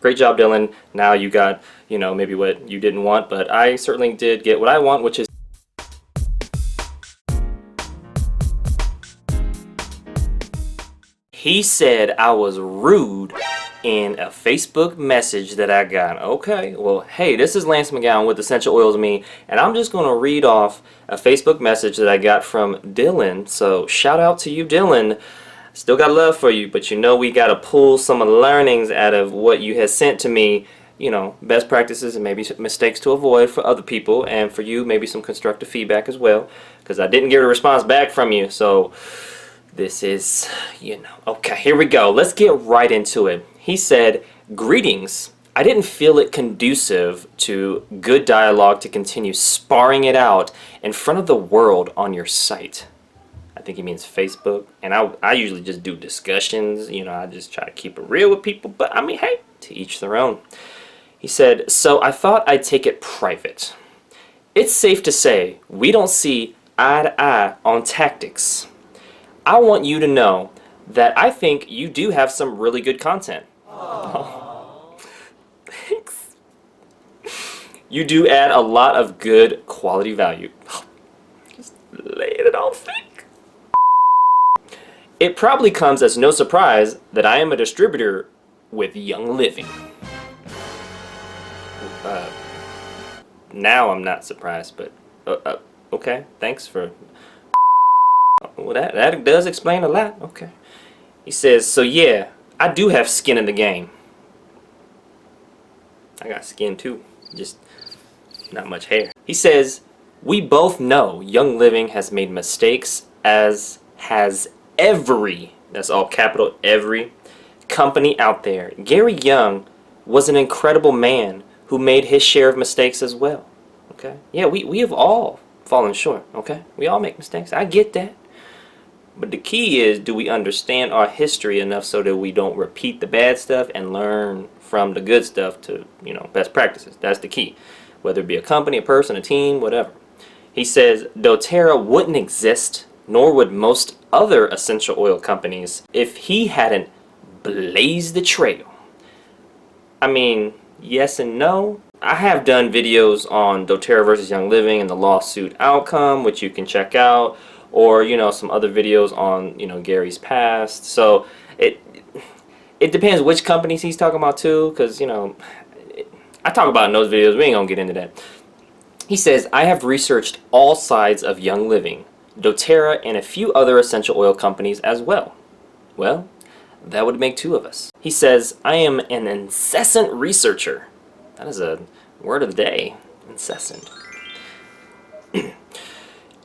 great job, Dylan. Now you got, you know, maybe what you didn't want, but I certainly did get what I want, which is he said I was rude in a Facebook message that I got. Okay, well, hey, this is Lance McGowan with Essential Oils Me, and I'm just going to read off a Facebook message that I got from Dylan. So shout out to you, Dylan. Still got love for you, but you know we got to pull some of the learnings out of what you had sent to me. You know, best practices and maybe mistakes to avoid for other people, and for you, maybe some constructive feedback as well, because I didn't get a response back from you. So this is, you know, okay, here we go. Let's get right into it. He said, greetings. I didn't feel it conducive to good dialogue to continue sparring it out in front of the world on your site. I think he means Facebook. And I usually just do discussions. You know, I just try to keep it real with people. But I mean, hey, to each their own. He said, so I thought I'd take it private. It's safe to say we don't see eye to eye on tactics. I want you to know that I think you do have some really good content. Oh, thanks. You do add a lot of good quality value. Just laying it all thick. It probably comes as no surprise that I am a distributor with Young Living. Now I'm not surprised, but okay, thanks for... Well, that does explain a lot. Okay. He says, so yeah, I do have skin in the game. I got skin too, just not much hair. He says, we both know Young Living has made mistakes, as has every, that's all capital, every company out there. Gary Young was an incredible man who made his share of mistakes as well. Okay? Yeah, we have all fallen short. Okay? We all make mistakes. I get that. But the key is, do we understand our history enough so that we don't repeat the bad stuff and learn from the good stuff to, you know, best practices? That's the key. Whether it be a company, a person, a team, whatever. He says, doTERRA wouldn't exist, nor would most other essential oil companies, if he hadn't blazed the trail. I mean, yes and no. I have done videos on doTERRA versus Young Living and the lawsuit outcome, which you can check out. Or, you know, some other videos on, you know, Gary's past. So it depends which companies he's talking about too, because, you know, I talk about in those videos. We ain't gonna get into that. He says, I have researched all sides of Young Living, doTERRA, and a few other essential oil companies as well. Well, that would make two of us. He says, I am an incessant researcher. That is a word of the day, incessant.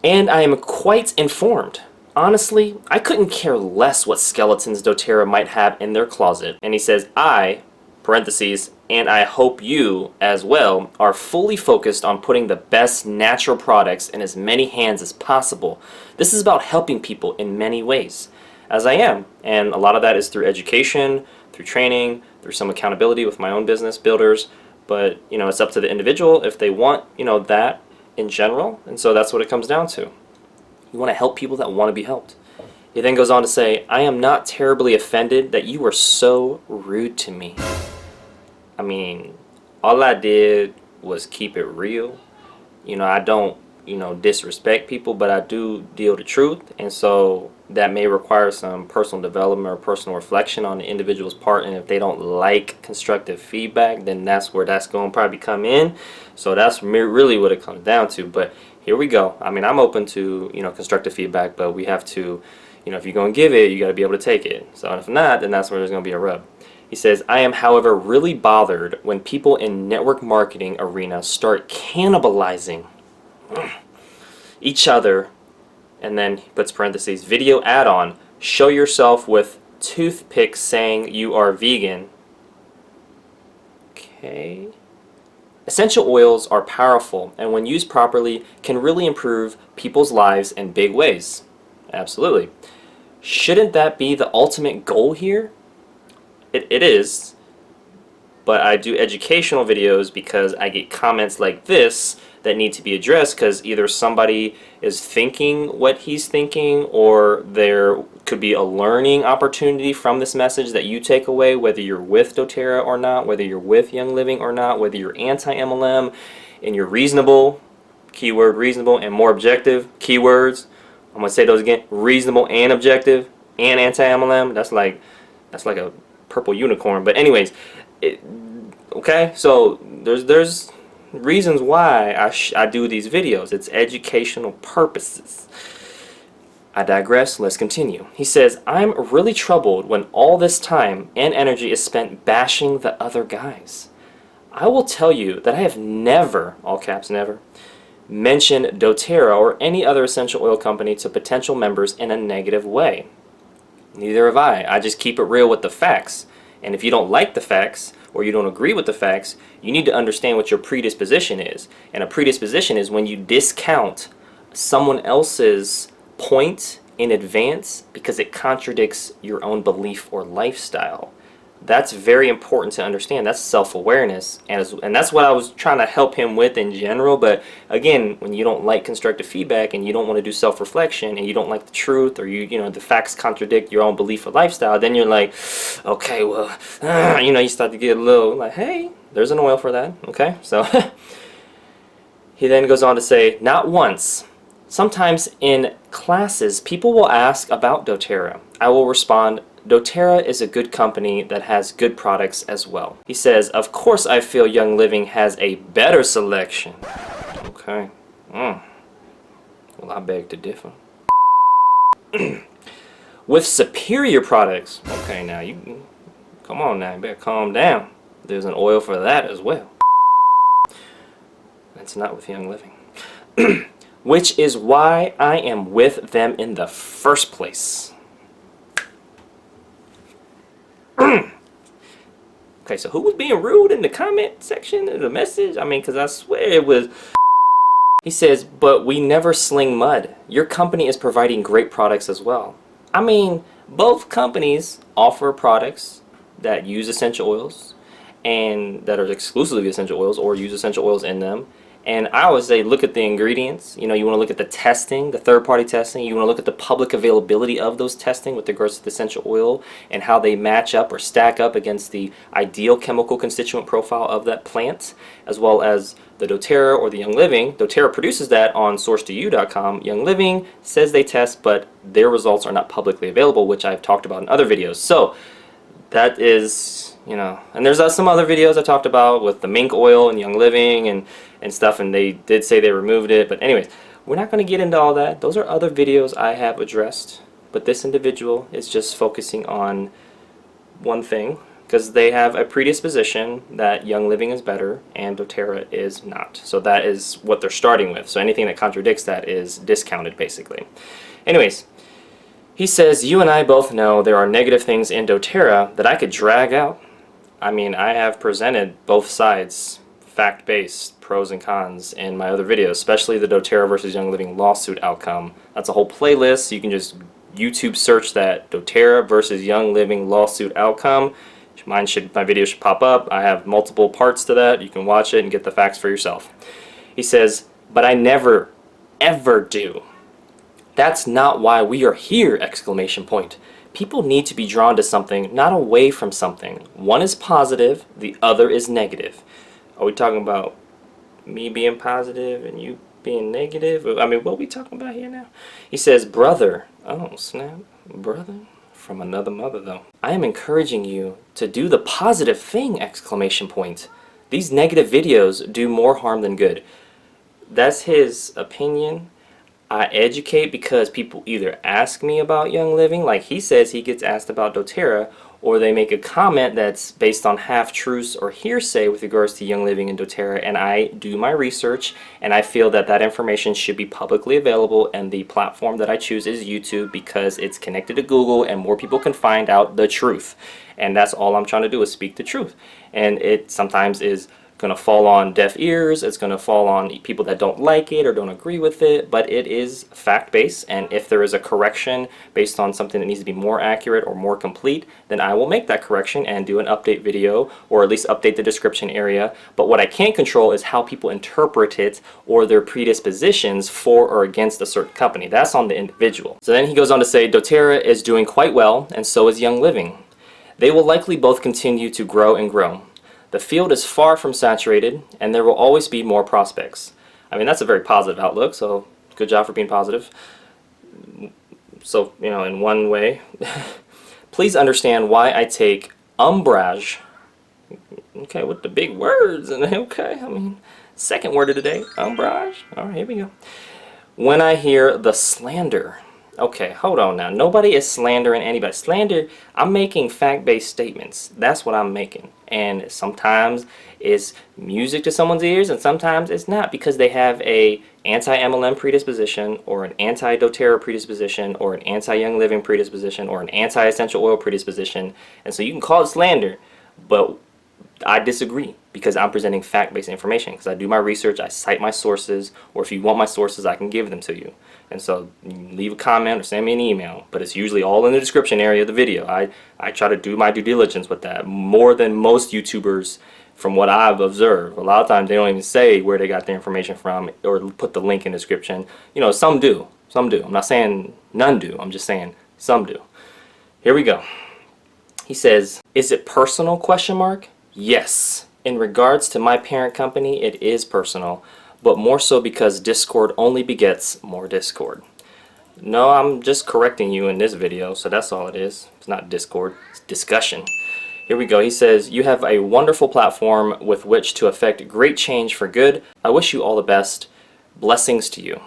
And I am quite informed. Honestly, I couldn't care less what skeletons doTERRA might have in their closet. And he says, I, parentheses, and I hope you as well, are fully focused on putting the best natural products in as many hands as possible. This is about helping people in many ways, as I am. And a lot of that is through education, through training, through some accountability with my own business builders. But, you know, it's up to the individual if they want, you know, that in general, and so that's what it comes down to. You want to help people that want to be helped. He then goes on to say, I am not terribly offended that you were so rude to me. I mean, all I did was keep it real. You know, I don't, you know, disrespect people, but I do deal the truth, and so that may require some personal development or personal reflection on the individual's part, and if they don't like constructive feedback, then that's where that's going to probably come in. So that's really what it comes down to. But here we go. I mean, I'm open to, you know, constructive feedback, but we have to, you know, if you're going to give it, you got to be able to take it. So if not, then that's where there's going to be a rub. He says, I am, however, really bothered when people in network marketing arena start cannibalizing each other, and then he puts parentheses, video add-on, show yourself with toothpicks saying you are vegan. Okay. Essential oils are powerful, and when used properly can really improve people's lives in big ways. Absolutely. Shouldn't that be the ultimate goal here? It is, but I do educational videos because I get comments like this that need to be addressed, because either somebody is thinking what he's thinking, or there could be a learning opportunity from this message that you take away, whether you're with doTERRA or not, whether you're with Young Living or not, whether you're anti-MLM and you're reasonable, keyword reasonable, and more objective, keywords. I'm gonna say those again: reasonable and objective and anti-MLM. That's like a purple unicorn. But anyways, okay. So there's reasons why I do these videos. It's educational purposes. I digress. Let's continue. He says, I'm really troubled when all this time and energy is spent bashing the other guys. I will tell you that I have never, all caps never, mention doTERRA or any other essential oil company to potential members in a negative way. Neither have I. I just keep it real with the facts. And if you don't like the facts, or you don't agree with the facts, you need to understand what your predisposition is. And a predisposition is when you discount someone else's point in advance because it contradicts your own belief or lifestyle. That's very important to understand. That's self-awareness, and that's what I was trying to help him with in general. But again, when you don't like constructive feedback and you don't want to do self-reflection and you don't like the truth, or you know the facts contradict your own belief or lifestyle, then you're like, okay, well, you start to get a little like, hey, there's an oil for that. Okay, so he then goes on to say, not once. Sometimes in classes, people will ask about doTERRA. I will respond, doTERRA is a good company that has good products as well. He says, of course I feel Young Living has a better selection. Okay. Well, I beg to differ. With superior products. Okay, now you come on now, you better calm down. There's an oil for that as well. That's not with Young Living. Which is why I am with them in the first place. Okay, so who was being rude in the comment section of the message? I mean, because I swear it was... He says, but we never sling mud. Your company is providing great products as well. I mean, both companies offer products that use essential oils and that are exclusively essential oils or use essential oils in them. And I always say, look at the ingredients. You want to look at the testing, the third-party testing. You want to look at the public availability of those testing with regards to the essential oil and how they match up or stack up against the ideal chemical constituent profile of that plant, as well as the doTERRA or the Young Living. doTERRA produces that on source2you.com. Young Living says they test, but their results are not publicly available, which I've talked about in other videos. So that is... and there's some other videos I talked about with the mink oil and Young Living and stuff, and they did say they removed it. But anyways, we're not going to get into all that. Those are other videos I have addressed, but this individual is just focusing on one thing because they have a predisposition that Young Living is better and doTERRA is not. So that is what they're starting with. So anything that contradicts that is discounted, basically. Anyways, he says, you and I both know there are negative things in doTERRA that I could drag out. I mean, I have presented both sides, fact-based, pros and cons, in my other videos, especially the doTERRA versus Young Living lawsuit outcome. That's a whole playlist. You can just YouTube search that, doTERRA versus Young Living lawsuit outcome. My video should pop up. I have multiple parts to that. You can watch it and get the facts for yourself. He says, but I never, ever do. That's not why we are here! Exclamation point. People need to be drawn to something, not away from something. One is positive, the other is negative. Are we talking about me being positive and you being negative? I mean, what are we talking about here now? He says, brother. Oh, snap. Brother? From another mother, though. I am encouraging you to do the positive thing! Exclamation point. These negative videos do more harm than good. That's his opinion. I educate because people either ask me about Young Living, like he says he gets asked about doTERRA, or they make a comment that's based on half-truths or hearsay with regards to Young Living and doTERRA, and I do my research, and I feel that that information should be publicly available, and the platform that I choose is YouTube because it's connected to Google and more people can find out the truth. And that's all I'm trying to do, is speak the truth. And it sometimes is going to fall on deaf ears, it's going to fall on people that don't like it or don't agree with it, but it is fact-based, and if there is a correction based on something that needs to be more accurate or more complete, then I will make that correction and do an update video, or at least update the description area. But what I can't control is how people interpret it or their predispositions for or against a certain company. That's on the individual. So then he goes on to say, doTERRA is doing quite well, and so is Young Living. They will likely both continue to grow and grow. The field is far from saturated, and there will always be more prospects. I mean, that's a very positive outlook, so good job for being positive. So, you know, in one way, please understand why I take umbrage. Okay, with the big words, and okay, I mean, second word of the day, umbrage. All right, here we go. When I hear the slander. Okay, hold on now. Nobody is slandering anybody. Slander, I'm making fact-based statements. That's what I'm making. And sometimes it's music to someone's ears, and sometimes it's not, because they have a anti-MLM predisposition, or an anti-doTERRA predisposition, or an anti-Young Living predisposition, or an anti-essential oil predisposition. And so you can call it slander, but I disagree, because I'm presenting fact-based information, because I do my research, I cite my sources, or if you want my sources, I can give them to you. And so you can leave a comment or send me an email, but it's usually all in the description area of the video. I try to do my due diligence with that, more than most YouTubers from what I've observed. A lot of times they don't even say where they got their information from or put the link in the description. You know, some do. Some do. I'm not saying none do. I'm just saying some do. Here we go. He says, is it personal, question mark? Yes. In regards to my parent company, it is personal, but more so because discord only begets more discord. No, I'm just correcting you in this video, so that's all it is. It's not discord, it's discussion. Here we go. He says, you have a wonderful platform with which to affect great change for good. I wish you all the best. Blessings to you.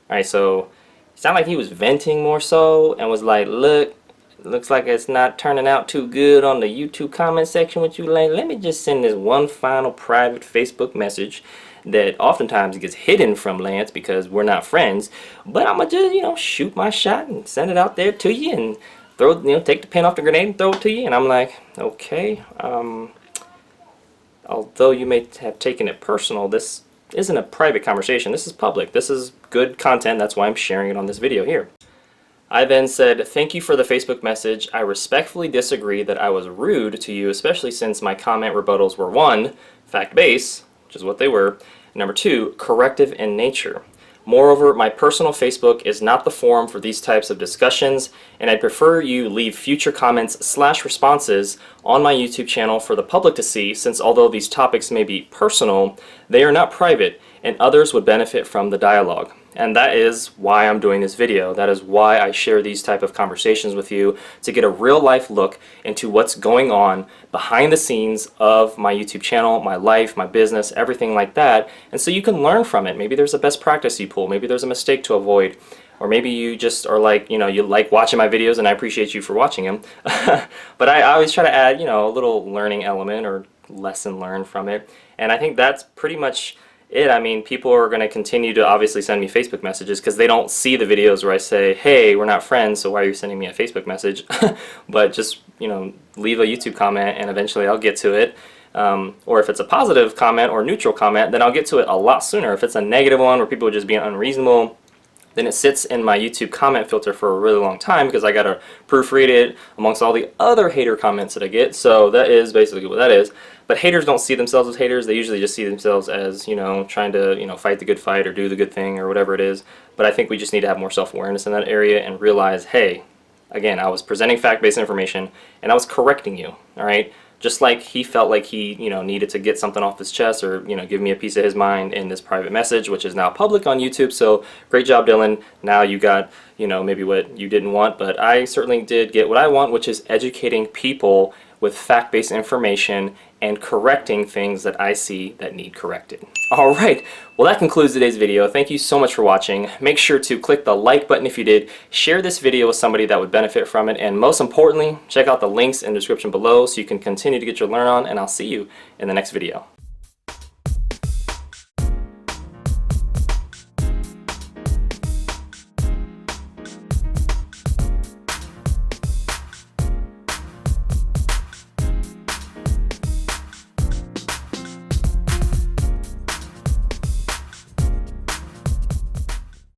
Alright, so it sounded like he was venting more so and was like, look, looks like it's not turning out too good on the YouTube comment section with you. Like, let me just send this one final private Facebook message that oftentimes gets hidden from Lance because we're not friends, but I'm gonna just, you know, shoot my shot and send it out there to you and throw, you know, take the pin off the grenade and throw it to you. And I'm like, okay, although you may have taken it personal, this isn't a private conversation. This is public. This is good content. That's why I'm sharing it on this video here. I then said, thank you for the Facebook message. I respectfully disagree that I was rude to you, especially since my comment rebuttals were 1, fact-based, which is what they were, and number 2, corrective in nature. Moreover, my personal Facebook is not the forum for these types of discussions, and I'd prefer you leave future comments/responses on my YouTube channel for the public to see, since although these topics may be personal, they are not private, and others would benefit from the dialogue. And that is why I'm doing this video. That is why I share these type of conversations with you, to get a real life look into what's going on behind the scenes of my YouTube channel, my life, my business, everything like that. And so you can learn from it. Maybe there's a best practice you pull. Maybe there's a mistake to avoid. Or maybe you just are like, you know, you like watching my videos and I appreciate you for watching them. But I always try to add, you know, a little learning element or lesson learned from it. And I think that's pretty much it. I mean, people are going to continue to obviously send me Facebook messages because they don't see the videos where I say, hey, we're not friends, so why are you sending me a Facebook message? But just, you know, leave a YouTube comment and eventually I'll get to it. Or if it's a positive comment or neutral comment, then I'll get to it a lot sooner. If it's a negative one where people are just being unreasonable, then it sits in my YouTube comment filter for a really long time because I gotta proofread it amongst all the other hater comments that I get. So that is basically what that is. But haters don't see themselves as haters. They usually just see themselves as, you know, trying to, you know, fight the good fight or do the good thing or whatever it is. But I think we just need to have more self-awareness in that area and realize, hey, again, I was presenting fact-based information and I was correcting you, all right? Just like he felt like he, you know, needed to get something off his chest or, you know, give me a piece of his mind in this private message, which is now public on YouTube. So great job, Dylan. Now you got, you know, maybe what you didn't want, but I certainly did get what I want, which is educating people with fact-based information and correcting things that I see that need corrected. All right, well that concludes today's video. Thank you so much for watching. Make sure to click the like button if you did, share this video with somebody that would benefit from it, and most importantly, check out the links in the description below so you can continue to get your learn on, and I'll see you in the next video.